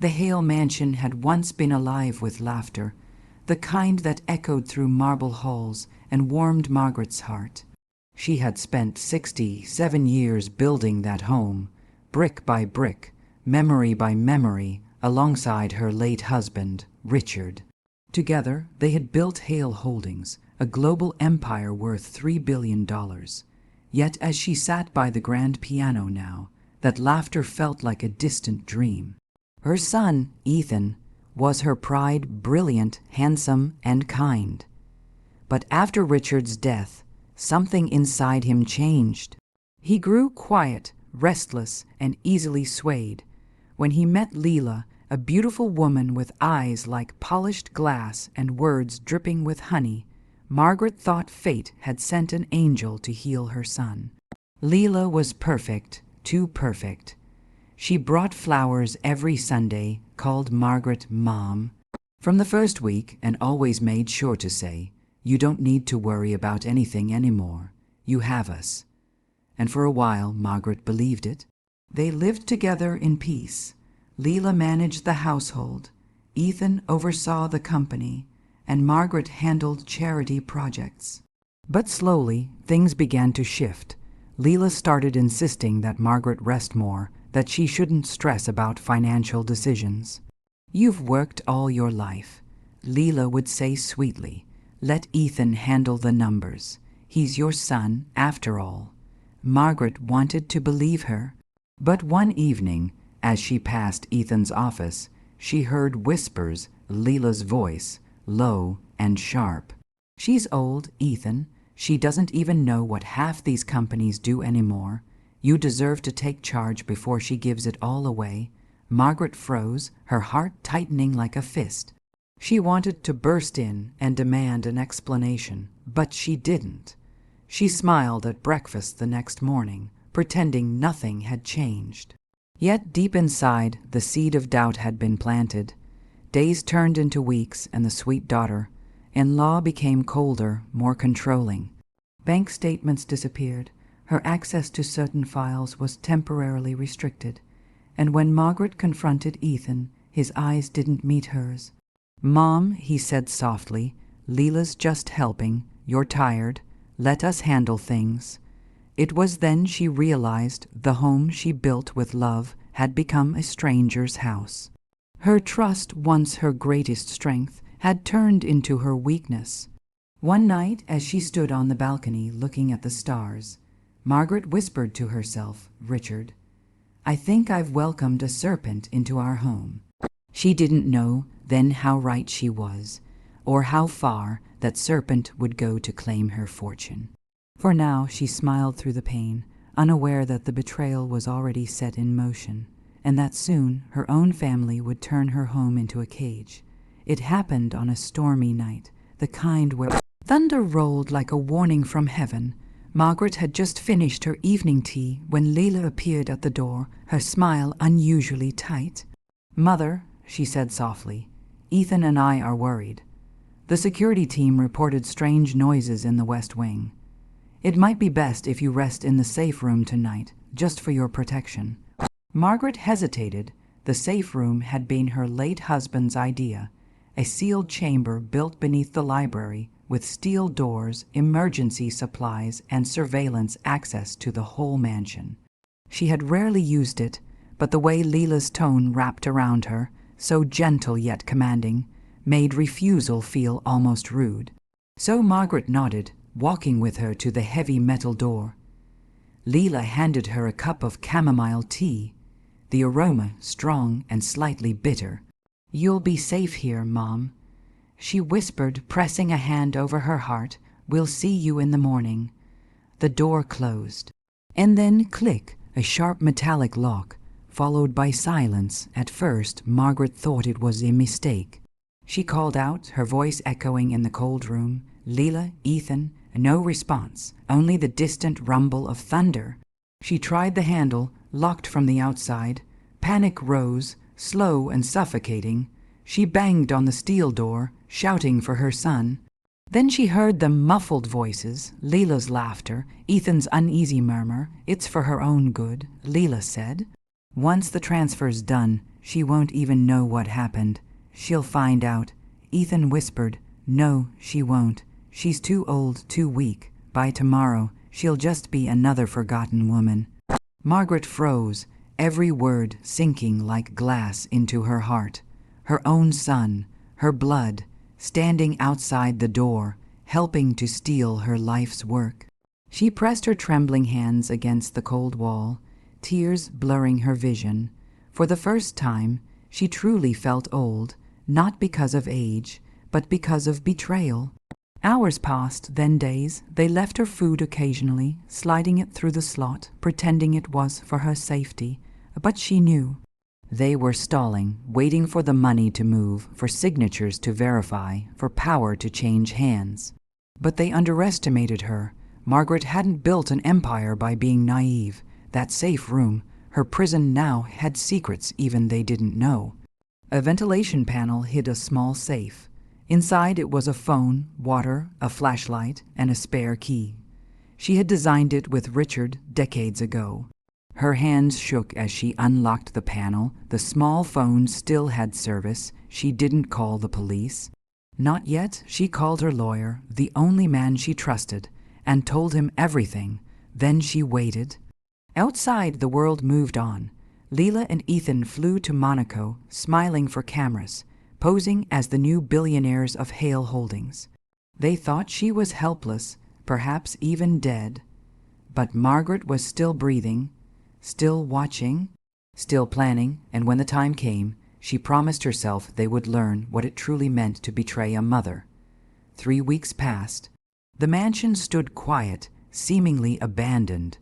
The Hale mansion had once been alive with laughter, the kind that echoed through marble halls and warmed Margaret's heart. She had spent 67 years building that home, brick by brick, memory by memory, alongside her late husband, Richard. Together, they had built Hale Holdings, a global empire worth $3 billion. Yet as she sat by the grand piano now, that laughter felt like a distant dream. Her son, Ethan, was her pride, brilliant, handsome, and kind. But after Richard's death, something inside him changed. He grew quiet, restless, and easily swayed. When he met Leela, a beautiful woman with eyes like polished glass and words dripping with honey, Margaret thought fate had sent an angel to heal her son. Leela was perfect, too perfect. She brought flowers every Sunday, called Margaret Mom. From the first week, and always made sure to say, "You don't need to worry about anything anymore. You have us." And for a while, Margaret believed it. They lived together in peace. Leela managed the household, Ethan oversaw the company, and Margaret handled charity projects. But slowly, things began to shift. Leela started insisting that Margaret rest more, that she shouldn't stress about financial decisions. "You've worked all your life," Leela would say sweetly. "Let Ethan handle the numbers. He's your son, after all." Margaret wanted to believe her. But one evening, as she passed Ethan's office, she heard whispers, Leela's voice, low and sharp. "She's old, Ethan. She doesn't even know what half these companies do anymore. You deserve to take charge before she gives it all away." Margaret froze, her heart tightening like a fist. She wanted to burst in and demand an explanation, but she didn't. She smiled at breakfast the next morning, pretending nothing had changed. Yet deep inside, the seed of doubt had been planted. Days turned into weeks, and the sweet daughter-in-law became colder, more controlling. Bank statements disappeared. Her access to certain files was temporarily restricted. And when Margaret confronted Ethan, his eyes didn't meet hers. "Mom," he said softly, "Leela's just helping. You're tired. Let us handle things." It was then she realized the home she built with love had become a stranger's house. Her trust, once her greatest strength, had turned into her weakness. One night, as she stood on the balcony looking at the stars, Margaret whispered to herself, "Richard, I think I've welcomed a serpent into our home." She didn't know then how right she was, or how far that serpent would go to claim her fortune. For now she smiled through the pain, unaware that the betrayal was already set in motion, and that soon her own family would turn her home into a cage. It happened on a stormy night, the kind where thunder rolled like a warning from heaven. Margaret had just finished her evening tea when Leela appeared at the door, her smile unusually tight. "Mother," she said softly, "Ethan and I are worried. The security team reported strange noises in the West Wing. It might be best if you rest in the safe room tonight, just for your protection." Margaret hesitated. The safe room had been her late husband's idea, a sealed chamber built beneath the library, with steel doors, emergency supplies, and surveillance access to the whole mansion. She had rarely used it, but the way Leela's tone wrapped around her, so gentle yet commanding, made refusal feel almost rude. So Margaret nodded, walking with her to the heavy metal door. Leela handed her a cup of chamomile tea, the aroma strong and slightly bitter. "You'll be safe here, Mom," she whispered, pressing a hand over her heart. "We'll see you in the morning." The door closed. And then click, a sharp metallic lock, followed by silence. At first, Margaret thought it was a mistake. She called out, her voice echoing in the cold room, "Leela, Ethan," no response, only the distant rumble of thunder. She tried the handle, locked from the outside. Panic rose, slow and suffocating. She banged on the steel door, shouting for her son. Then she heard the muffled voices, Leela's laughter, Ethan's uneasy murmur. "It's for her own good," Leela said. Once the transfer's done, she won't even know what happened. She'll find out. Ethan whispered. No, she won't. She's too old, too weak. By tomorrow, she'll just be another forgotten woman. Margaret froze, every word sinking like glass into her heart. Her own son, her blood, standing outside the door, helping to steal her life's work. She pressed her trembling hands against the cold wall, tears blurring her vision. For the first time, she truly felt old, not because of age, but because of betrayal. Hours passed, then days. They left her food occasionally, sliding it through the slot, pretending it was for her safety. But she knew. They were stalling, waiting for the money to move, for signatures to verify, for power to change hands. But they underestimated her. Margaret hadn't built an empire by being naive. That safe room, her prison now, had secrets even they didn't know. A ventilation panel hid a small safe. Inside it was a phone, water, a flashlight, and a spare key. She had designed it with Richard decades ago. Her hands shook as she unlocked the panel. The small phone still had service. She didn't call the police. Not yet. She called her lawyer, the only man she trusted, and told him everything. Then she waited. Outside, the world moved on. Leela and Ethan flew to Monaco, smiling for cameras, posing as the new billionaires of Hale Holdings. They thought she was helpless, perhaps even dead. But Margaret was still breathing, still watching, still planning, and when the time came, she promised herself they would learn what it truly meant to betray a mother. 3 weeks passed. The mansion stood quiet, seemingly abandoned,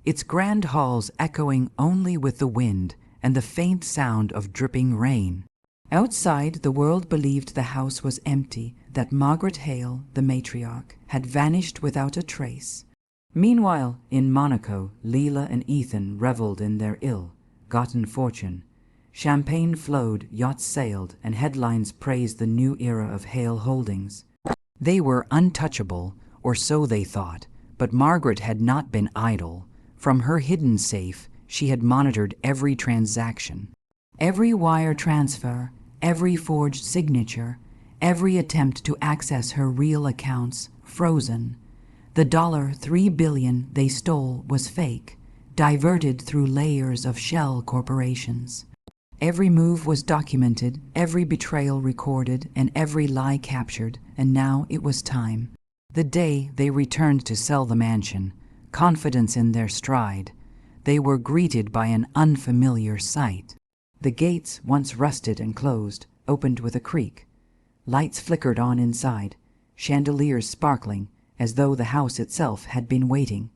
its grand halls echoing only with the wind and the faint sound of dripping rain. Outside, the world believed the house was empty, that Margaret Hale, the matriarch, had vanished without a trace. Meanwhile, in Monaco, Leela and Ethan reveled in their ill-gotten fortune. Champagne flowed, yachts sailed, and headlines praised the new era of Hale Holdings. They were untouchable, or so they thought, but Margaret had not been idle. From her hidden safe, she had monitored every transaction. Every wire transfer, every forged signature, every attempt to access her real accounts, frozen. The $3 billion they stole was fake, diverted through layers of shell corporations. Every move was documented, every betrayal recorded, and every lie captured, and now it was time. The day they returned to sell the mansion, confidence in their stride, they were greeted by an unfamiliar sight. The gates, once rusted and closed, opened with a creak. Lights flickered on inside, chandeliers sparkling, as though the house itself had been waiting.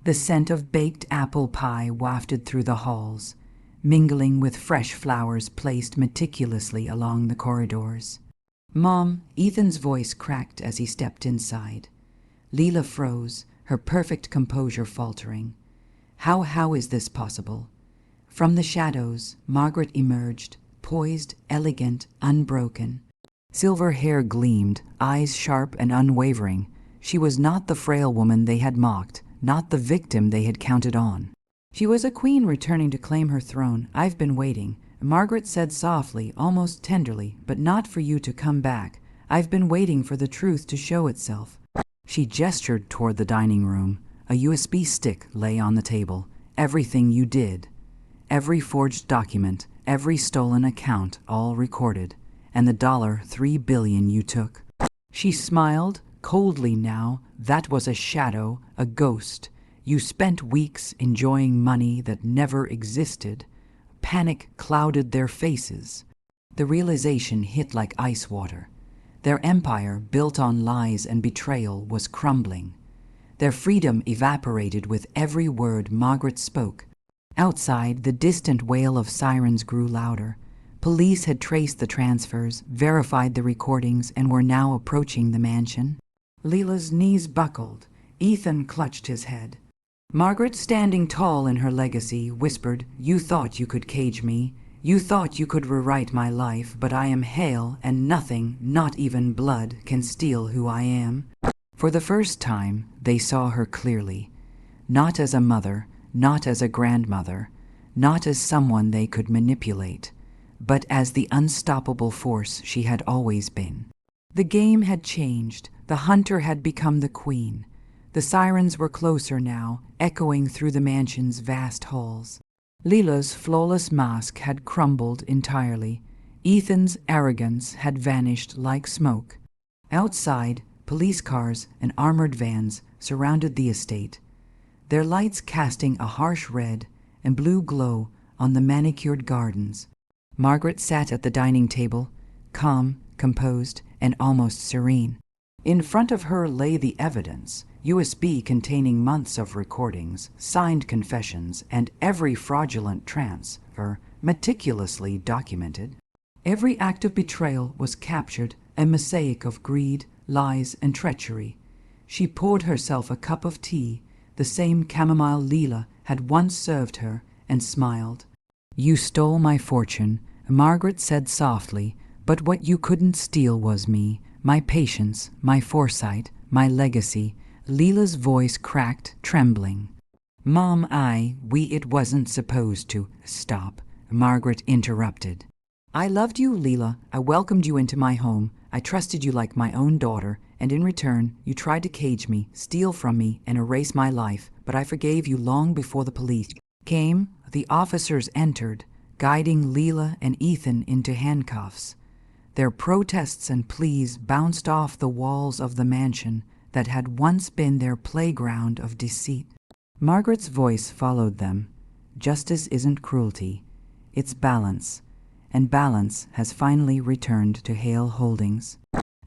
The scent of baked apple pie wafted through the halls, mingling with fresh flowers placed meticulously along the corridors. "Mom," Ethan's voice cracked as he stepped inside. Leela froze, her perfect composure faltering. How is this possible? From the shadows, Margaret emerged, poised, elegant, unbroken. Silver hair gleamed, eyes sharp and unwavering. She was not the frail woman they had mocked, not the victim they had counted on. She was a queen returning to claim her throne. "I've been waiting," Margaret said softly, almost tenderly, "but not for you to come back. I've been waiting for the truth to show itself." She gestured toward the dining room. A USB stick lay on the table. Everything you did. Every forged document, every stolen account, all recorded. And the $3 billion you took. She smiled, coldly now. That was a shadow, a ghost. You spent weeks enjoying money that never existed. Panic clouded their faces. The realization hit like ice water. Their empire, built on lies and betrayal, was crumbling. Their freedom evaporated with every word Margaret spoke. Outside, the distant wail of sirens grew louder. Police had traced the transfers, verified the recordings, and were now approaching the mansion. Leela's knees buckled. Ethan clutched his head. Margaret, standing tall in her legacy, whispered, "You thought you could cage me. You thought you could rewrite my life, but I am Hale, and nothing, not even blood, can steal who I am." For the first time, they saw her clearly. Not as a mother, not as a grandmother, not as someone they could manipulate, but as the unstoppable force she had always been. The game had changed. The hunter had become the queen. The sirens were closer now, echoing through the mansion's vast halls. Leela's flawless mask had crumbled entirely. Ethan's arrogance had vanished like smoke. Outside, police cars and armored vans surrounded the estate, their lights casting a harsh red and blue glow on the manicured gardens. Margaret sat at the dining table, calm, composed, and almost serene. In front of her lay the evidence, USB containing months of recordings, signed confessions, and every fraudulent transfer meticulously documented. Every act of betrayal was captured, a mosaic of greed, lies, and treachery. She poured herself a cup of tea, the same chamomile Leela had once served her, and smiled. "You stole my fortune," Margaret said softly, "but what you couldn't steal was me, my patience, my foresight, my legacy." Leela's voice cracked, trembling. "Mom, it wasn't supposed to." "Stop," Margaret interrupted. "I loved you, Leela. I welcomed you into my home. I trusted you like my own daughter, and in return, you tried to cage me, steal from me, and erase my life, but I forgave you long before the police came." The officers entered, guiding Leela and Ethan into handcuffs. Their protests and pleas bounced off the walls of the mansion that had once been their playground of deceit. Margaret's voice followed them. "Justice isn't cruelty. It's balance. And balance has finally returned to Hale Holdings."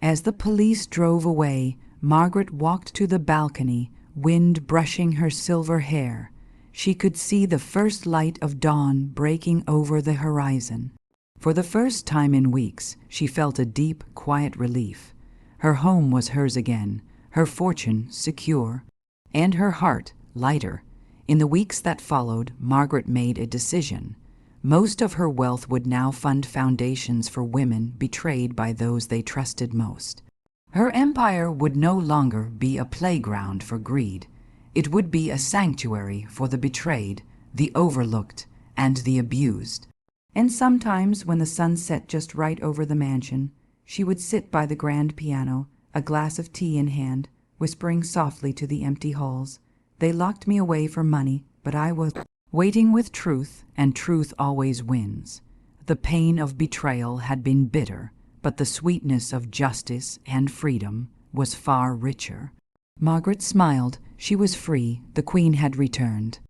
As the police drove away, Margaret walked to the balcony, wind brushing her silver hair. She could see the first light of dawn breaking over the horizon. For the first time in weeks, she felt a deep, quiet relief. Her home was hers again, her fortune secure, and her heart lighter. In the weeks that followed, Margaret made a decision. Most of her wealth would now fund foundations for women betrayed by those they trusted most. Her empire would no longer be a playground for greed. It would be a sanctuary for the betrayed, the overlooked, and the abused. And sometimes, when the sun set just right over the mansion, she would sit by the grand piano, a glass of tea in hand, whispering softly to the empty halls. "They locked me away for money, but I was waiting with truth, and truth always wins." The pain of betrayal had been bitter, but the sweetness of justice and freedom was far richer. Margaret smiled. She was free. The Queen had returned.